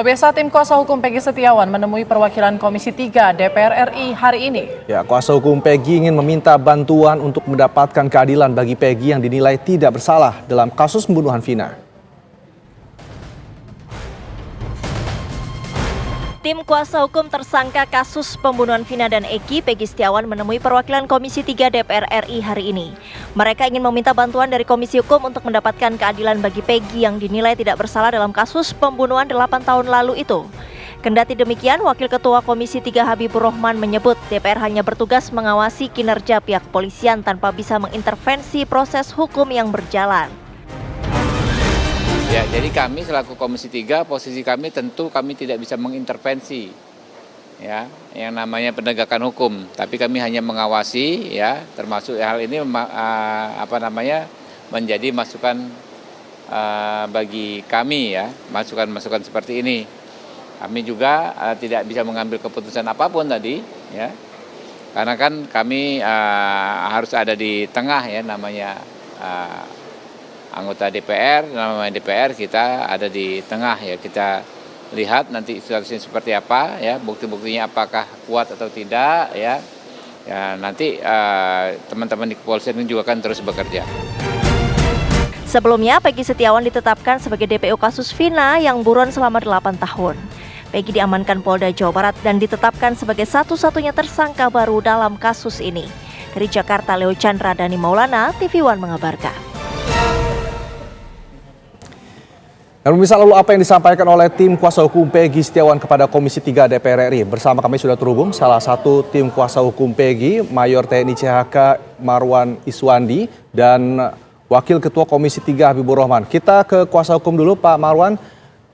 Pemirsa, tim kuasa hukum Peggy Setiawan menemui perwakilan Komisi 3 DPR RI hari ini. Ya, kuasa hukum Peggy ingin meminta bantuan untuk mendapatkan keadilan bagi Peggy yang dinilai tidak bersalah dalam kasus pembunuhan Vina. Tim kuasa hukum tersangka kasus pembunuhan Vina dan Eki, Peggy Setiawan menemui perwakilan Komisi 3 DPR RI hari ini. Mereka ingin meminta bantuan dari Komisi Hukum untuk mendapatkan keadilan bagi Peggy yang dinilai tidak bersalah dalam kasus pembunuhan 8 tahun lalu itu. Kendati demikian, Wakil Ketua Komisi 3 Habibur Rahman menyebut DPR hanya bertugas mengawasi kinerja pihak kepolisian tanpa bisa mengintervensi proses hukum yang berjalan. Ya, jadi kami selaku Komisi 3, posisi kami tentu kami tidak bisa mengintervensi ya yang namanya penegakan hukum, tapi kami hanya mengawasi ya, termasuk hal ini menjadi masukan bagi kami ya, masukan-masukan seperti ini. Kami juga tidak bisa mengambil keputusan apapun tadi ya. Karena kan kami harus ada di tengah ya, namanya anggota DPR, namanya DPR, kita ada di tengah ya, kita lihat nanti situasinya seperti apa ya, bukti-buktinya apakah kuat atau tidak ya. Ya nanti teman-teman di kepolisian juga akan terus bekerja. Sebelumnya, Peggy Setiawan ditetapkan sebagai DPO kasus Vina yang buron selama 8 tahun. Peggy diamankan Polda Jawa Barat dan ditetapkan sebagai satu-satunya tersangka baru dalam kasus ini. Dari Jakarta, Leo Chandra Dani Maulana, TV One mengabarkan. Dan pemirsa, lalu apa yang disampaikan oleh tim kuasa hukum Peggy Setiawan kepada Komisi 3 DPR RI? Bersama kami sudah terhubung salah satu tim kuasa hukum Peggy, Mayor TNI CHK Marwan Iswandi, dan Wakil Ketua Komisi 3 Habibur Rahman. Kita ke kuasa hukum dulu, Pak Marwan.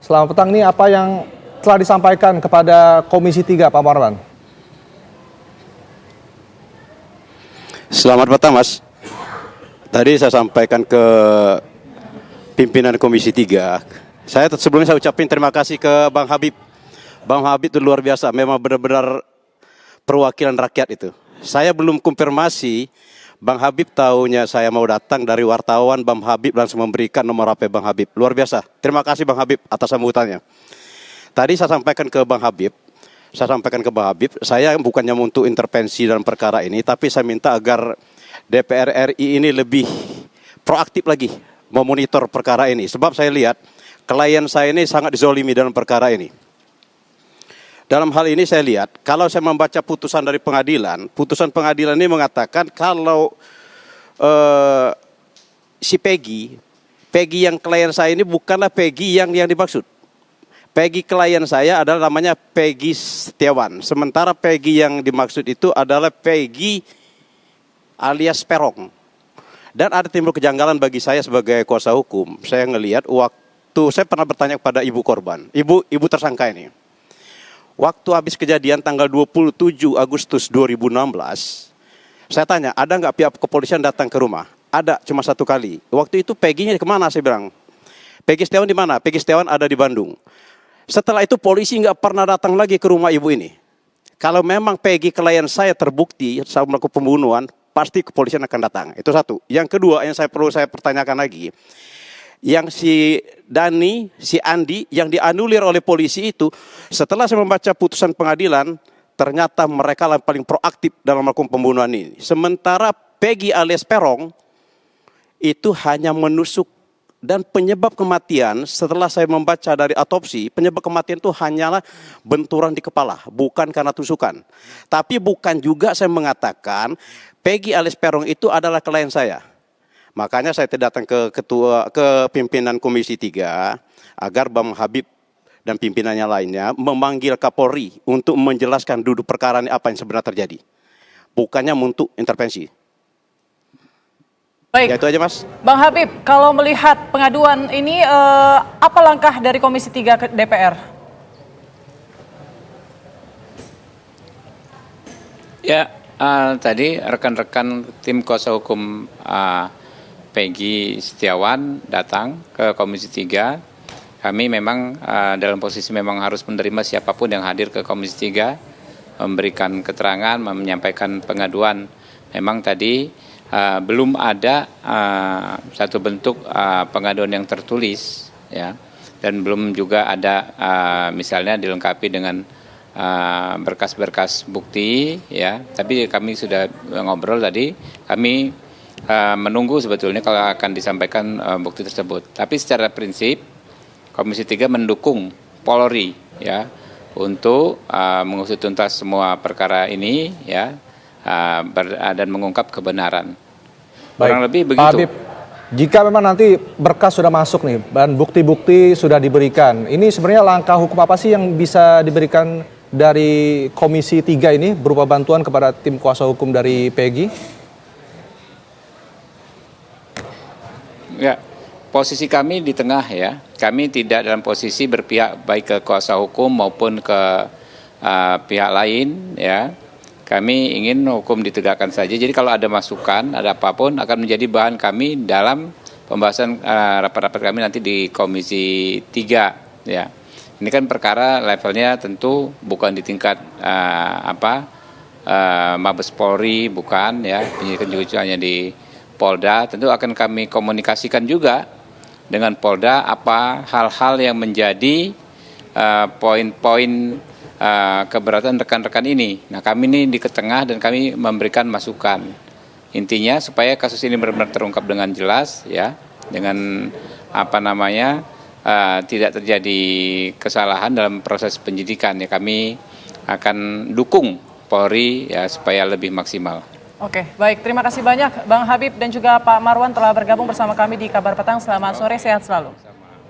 Selamat petang, nih apa yang telah disampaikan kepada Komisi 3, Pak Marwan? Selamat petang, Mas. Tadi saya sampaikan ke pimpinan Komisi 3. Sebelumnya saya ucapin terima kasih ke Bang Habib. Bang Habib itu luar biasa, memang benar-benar perwakilan rakyat itu. Saya belum konfirmasi, Bang Habib tahunya saya mau datang dari wartawan, Bang Habib langsung memberikan nomor HP Bang Habib. Luar biasa. Terima kasih Bang Habib atas sambutannya. Tadi saya sampaikan ke Bang Habib, saya bukannya untuk intervensi dalam perkara ini, tapi saya minta agar DPR RI ini lebih proaktif lagi memonitor perkara ini. Sebab saya lihat klien saya ini sangat dizolimi dalam perkara ini. Dalam hal ini saya lihat, kalau saya membaca putusan dari pengadilan, putusan pengadilan ini mengatakan kalau si Peggy yang klien saya ini bukanlah Peggy yang dimaksud. Peggy klien saya adalah namanya Peggy Setiawan. Sementara Peggy yang dimaksud itu adalah Peggy alias Perong. Dan ada timbul kejanggalan bagi saya sebagai kuasa hukum. Saya ngelihat waktu saya pernah bertanya kepada ibu korban, ibu tersangka ini. Waktu habis kejadian tanggal 27 Agustus 2016, saya tanya, ada nggak pihak kepolisian datang ke rumah? Ada, cuma 1 kali. Waktu itu Peggy-nya kemana? Saya bilang, Peggy Setiawan di mana? Peggy Setiawan ada di Bandung. Setelah itu polisi nggak pernah datang lagi ke rumah ibu ini. Kalau memang Peggy klien saya terbukti saat melakukan pembunuhan, pasti kepolisian akan datang. Itu satu. Yang kedua yang perlu saya pertanyakan lagi, yang si Dani, si Andi yang dianulir oleh polisi itu, setelah saya membaca putusan pengadilan, ternyata mereka yang paling proaktif dalam melakukan pembunuhan ini. Sementara Peggy alias Perong itu hanya menusuk, dan penyebab kematian setelah saya membaca dari autopsi, penyebab kematian itu hanyalah benturan di kepala, bukan karena tusukan. Tapi bukan juga saya mengatakan Peggy alias Perong itu adalah klien saya. Makanya saya datang ke pimpinan Komisi 3 agar Bang Habib dan pimpinannya lainnya memanggil Kapolri untuk menjelaskan duduk perkara ini apa yang sebenarnya terjadi. Bukannya untuk intervensi. Baik, ya itu aja Mas. Bang Habib, kalau melihat pengaduan ini, apa langkah dari Komisi 3 ke DPR? Ya, tadi rekan-rekan tim kuasa hukum Peggy Setiawan datang ke Komisi 3. Kami memang dalam posisi memang harus menerima siapapun yang hadir ke Komisi 3, memberikan keterangan, menyampaikan pengaduan. Memang tadi belum ada satu bentuk pengaduan yang tertulis, ya. dan belum juga ada misalnya dilengkapi dengan berkas-berkas bukti ya. Tapi kami sudah ngobrol tadi, kami menunggu sebetulnya kalau akan disampaikan bukti tersebut. Tapi secara prinsip Komisi 3 mendukung Polri ya untuk mengusut tuntas semua perkara ini ya dan mengungkap kebenaran. Kurang lebih begitu. Pak Habib, jika memang nanti berkas sudah masuk nih dan bukti-bukti sudah diberikan, ini sebenarnya langkah hukum apa sih yang bisa diberikan dari Komisi 3 ini berupa bantuan kepada tim kuasa hukum dari Peggy? Ya, posisi kami di tengah ya. Kami tidak dalam posisi berpihak baik ke kuasa hukum maupun ke pihak lain ya. Kami ingin hukum ditegakkan saja. Jadi kalau ada masukan, ada apapun akan menjadi bahan kami dalam pembahasan rapat-rapat kami nanti di Komisi 3 ya. Ini kan perkara levelnya tentu bukan di tingkat Mabes Polri, bukan ya. Penyidikan juga hanya di Polda. Tentu akan kami komunikasikan juga dengan Polda apa hal-hal yang menjadi poin-poin keberatan rekan-rekan ini. Nah, kami ini di tengah dan kami memberikan masukan. Intinya supaya kasus ini benar-benar terungkap dengan jelas ya, dengan tidak terjadi kesalahan dalam proses penyidikan ya. Kami akan dukung Polri ya supaya lebih maksimal. Oke, baik. Terima kasih banyak Bang Habib dan juga Pak Marwan telah bergabung bersama kami di Kabar Petang. Selamat sore, sehat selalu.